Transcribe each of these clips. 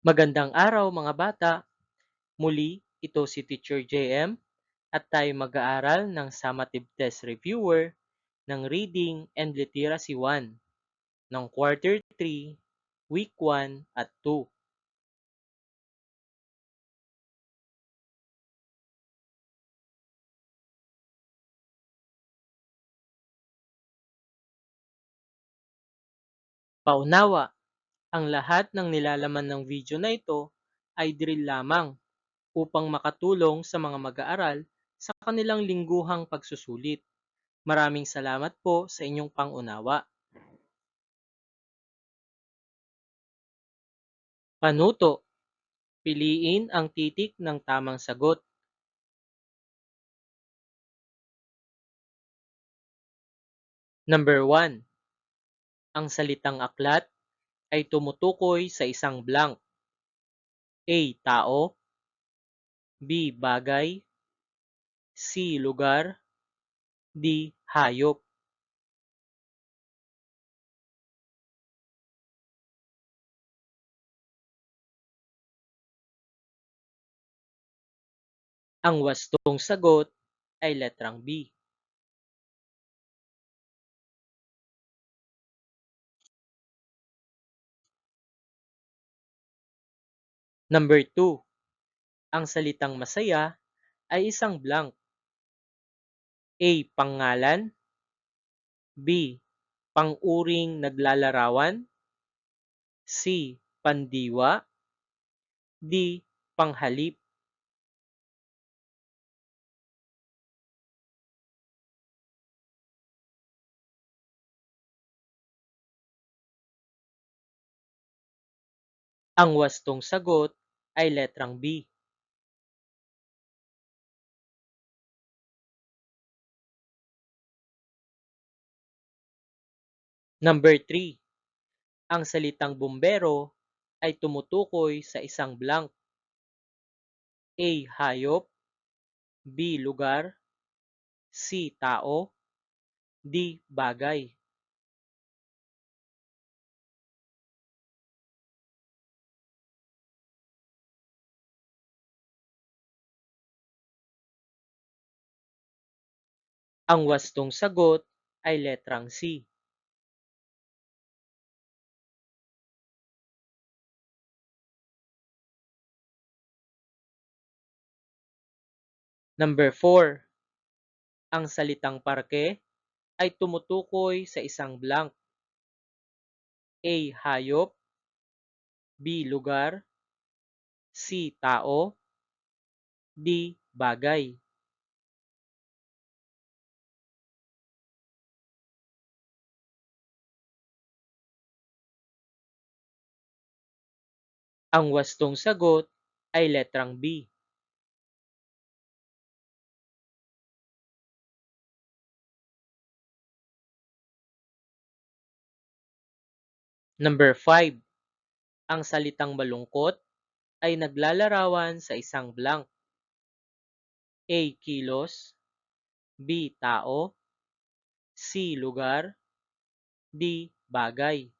Magandang araw mga bata! Muli, ito si Teacher JM at tayo mag-aaral ng Summative Test Reviewer ng Reading and Literacy 1 ng Quarter 3, Week 1 at 2. Paunawa, ang lahat ng nilalaman ng video na ito ay drill lamang upang makatulong sa mga mag-aaral sa kanilang lingguhang pagsusulit. Maraming salamat po sa inyong pangunawa. Panuto. Piliin ang titik ng tamang sagot. Number 1. Ang salitang aklat ay tumutukoy sa isang blank. A. Tao. B. Bagay. C. Lugar. D. Hayop. Ang wastong sagot ay letrang B. Number 2. Ang salitang masaya ay isang blank. A. Pangalan. B. Pang-uring naglalarawan. C. Pandiwa. D. Panghalip. Ang wastong sagot ay letrang B. Number 3. Ang salitang bumbero ay tumutukoy sa isang blank. A. Hayop. B. Lugar. C. Tao. D. Bagay. Ang wastong sagot ay letrang C. Number 4. Ang salitang parke ay tumutukoy sa isang blank. A. Hayop. B. Lugar. C. Tao. D. Bagay. Ang wastong sagot ay letrang B. Number 5. Ang salitang malungkot ay naglalarawan sa isang blank. A. Kilos. B. Tao. C. Lugar. D. Bagay.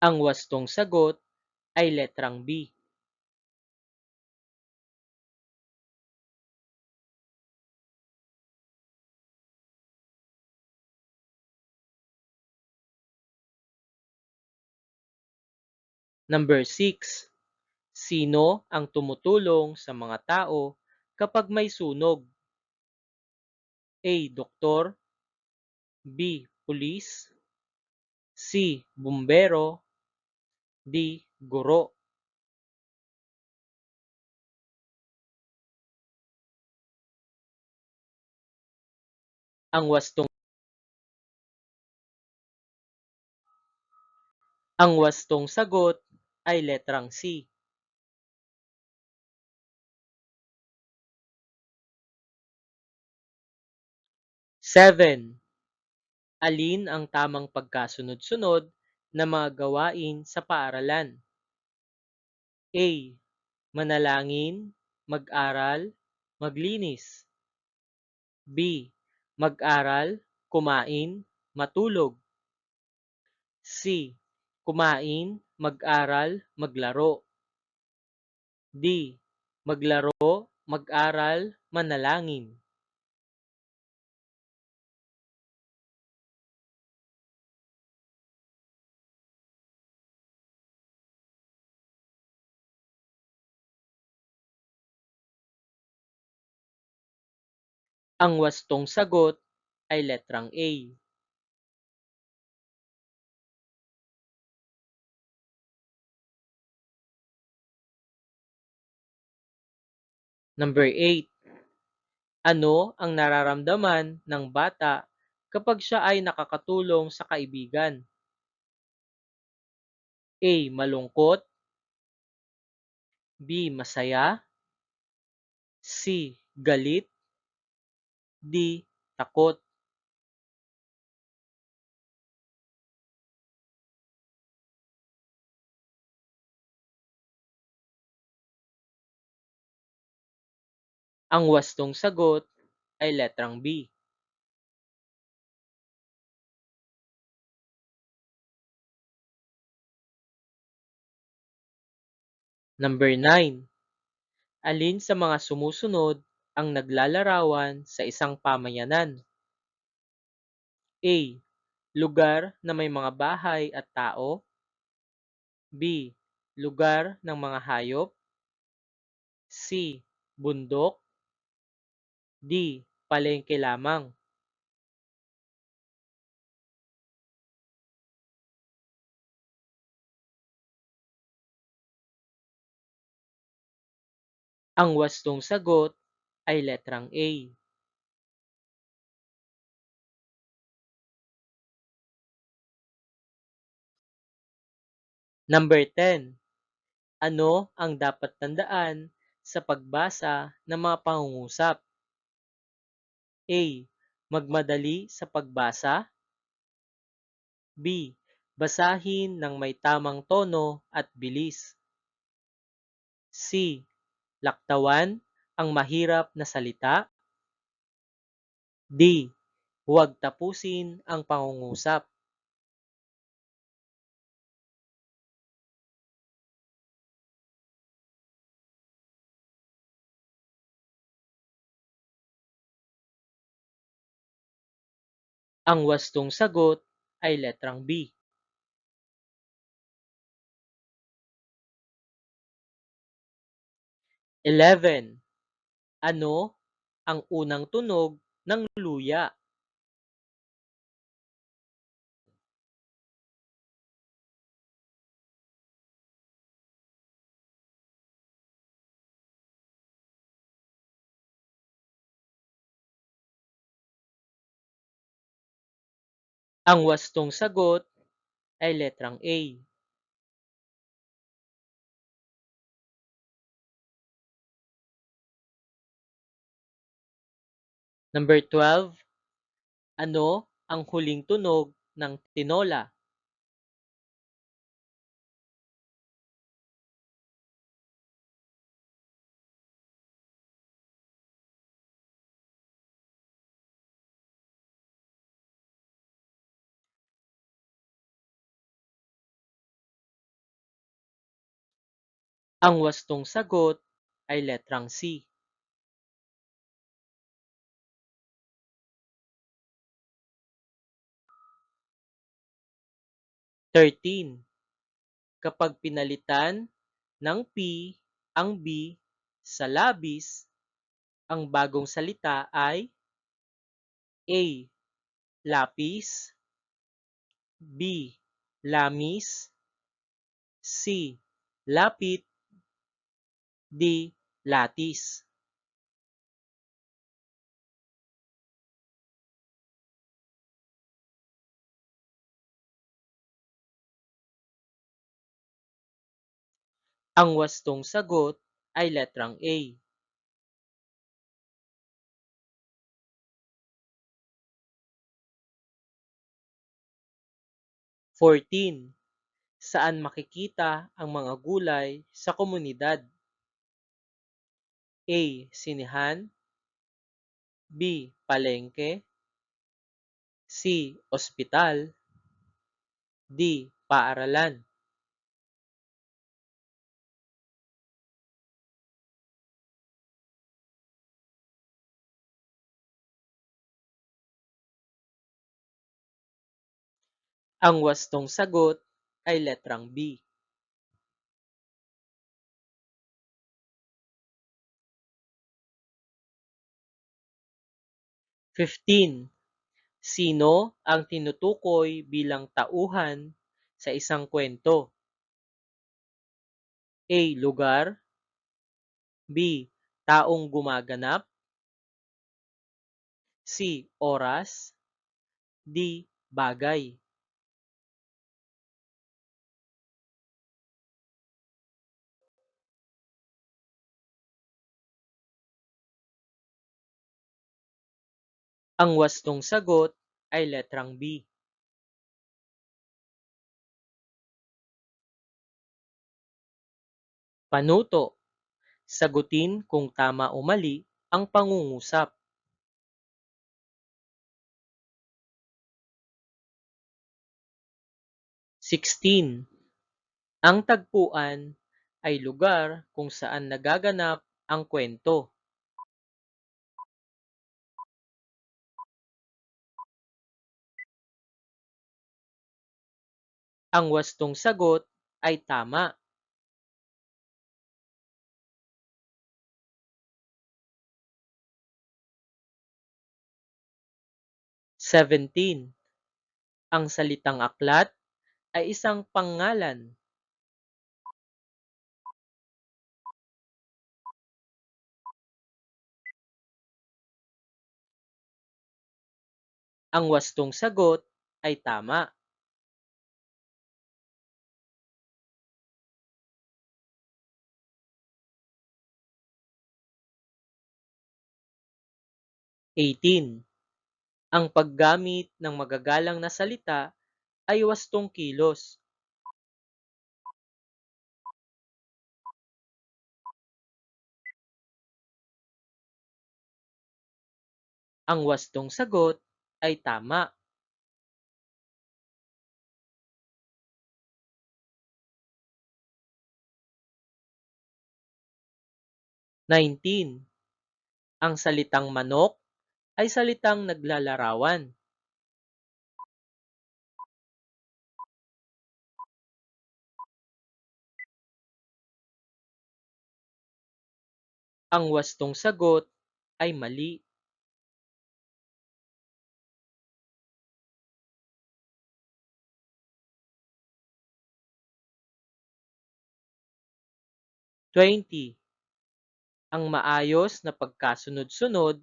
Ang wastong sagot ay letrang B. Number 6. Sino ang tumutulong sa mga tao kapag may sunog? A. Doktor. B. Pulis. C. Bumbero. D. Guro. Ang wastong sagot ay letrang C. Seven. Alin ang tamang pagkasunod-sunod na mga gawain sa paaralan? A. Manalangin, mag-aral, maglinis. B. Mag-aral, kumain, matulog. C. Kumain, mag-aral, maglaro. D. Maglaro, mag-aral, manalangin. Ang wastong sagot ay letrang A. Number 8. Ano ang nararamdaman ng bata kapag siya ay nakakatulong sa kaibigan? A. Malungkot. B. Masaya. C. Galit. D. Takot. Ang wastong sagot ay letrang B. Number 9. Alin sa mga sumusunod ang naglalarawan sa isang pamayanan? A. Lugar na may mga bahay at tao. B. Lugar ng mga hayop. C. Bundok. D. Palengke lamang. Ang wastong sagot ay letrang A. Number 10. Ano ang dapat tandaan sa pagbasa ng mga pangungusap? A. Magmadali sa pagbasa. B. Basahin ng may tamang tono at bilis. C. Laktawan ang mahirap na salita. D. Huwag tapusin ang pangungusap. Ang wastong sagot ay letrang B. 11. Ano ang unang tunog ng luya? Ang wastong sagot ay letrang A. 12. Ano ang huling tunog ng tinola? Ang wastong sagot ay letrang C. 13. Kapag pinalitan ng P ang B sa labis, ang bagong salita ay A. Lapis. B. Lamis. C. Lapit. D. Latis. Ang wastong sagot ay letrang A. 14. Saan makikita ang mga gulay sa komunidad? A. Sinihan, B. Palengke, C. Ospital, D. Paaralan. Ang wastong sagot ay letrang B. 15. Sino ang tinutukoy bilang tauhan sa isang kwento? A. Lugar, B. Taong gumaganap, C. Oras, D. Bagay. Ang wastong sagot ay letrang B. Panuto. Sagutin kung tama o mali ang pangungusap. 16. Ang tagpuan ay lugar kung saan nagaganap ang kwento. Ang wastong sagot ay tama. 17. Ang salitang aklat ay isang pangalan. Ang wastong sagot ay tama. 18. Ang paggamit ng magagalang na salita ay wastong kilos. Ang wastong sagot ay tama. 19. Ang salitang manok ay salitang naglalarawan. Ang wastong sagot ay mali. 20. Ang maayos na pagkasunod-sunod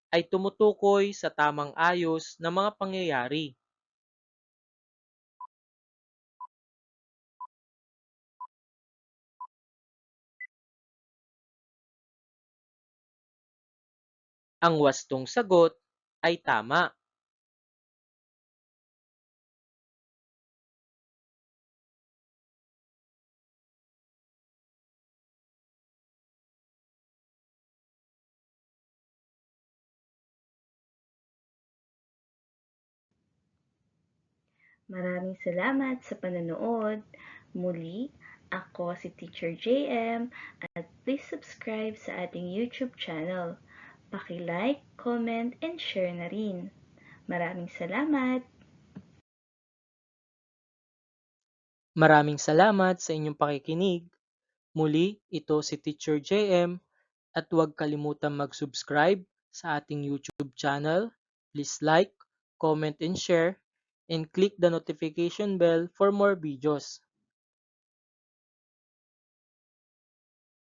ay tumutukoy sa tamang ayos ng mga pangyayari. Ang wastong sagot ay tama. Maraming salamat sa panonood. Muli, ako si Teacher JM at please subscribe sa ating YouTube channel. Paki-like, comment, and share na rin. Maraming salamat! Maraming salamat sa inyong pakikinig. Muli, ito si Teacher JM at huwag kalimutang mag-subscribe sa ating YouTube channel. Please like, comment, and share, and click the notification bell for more videos.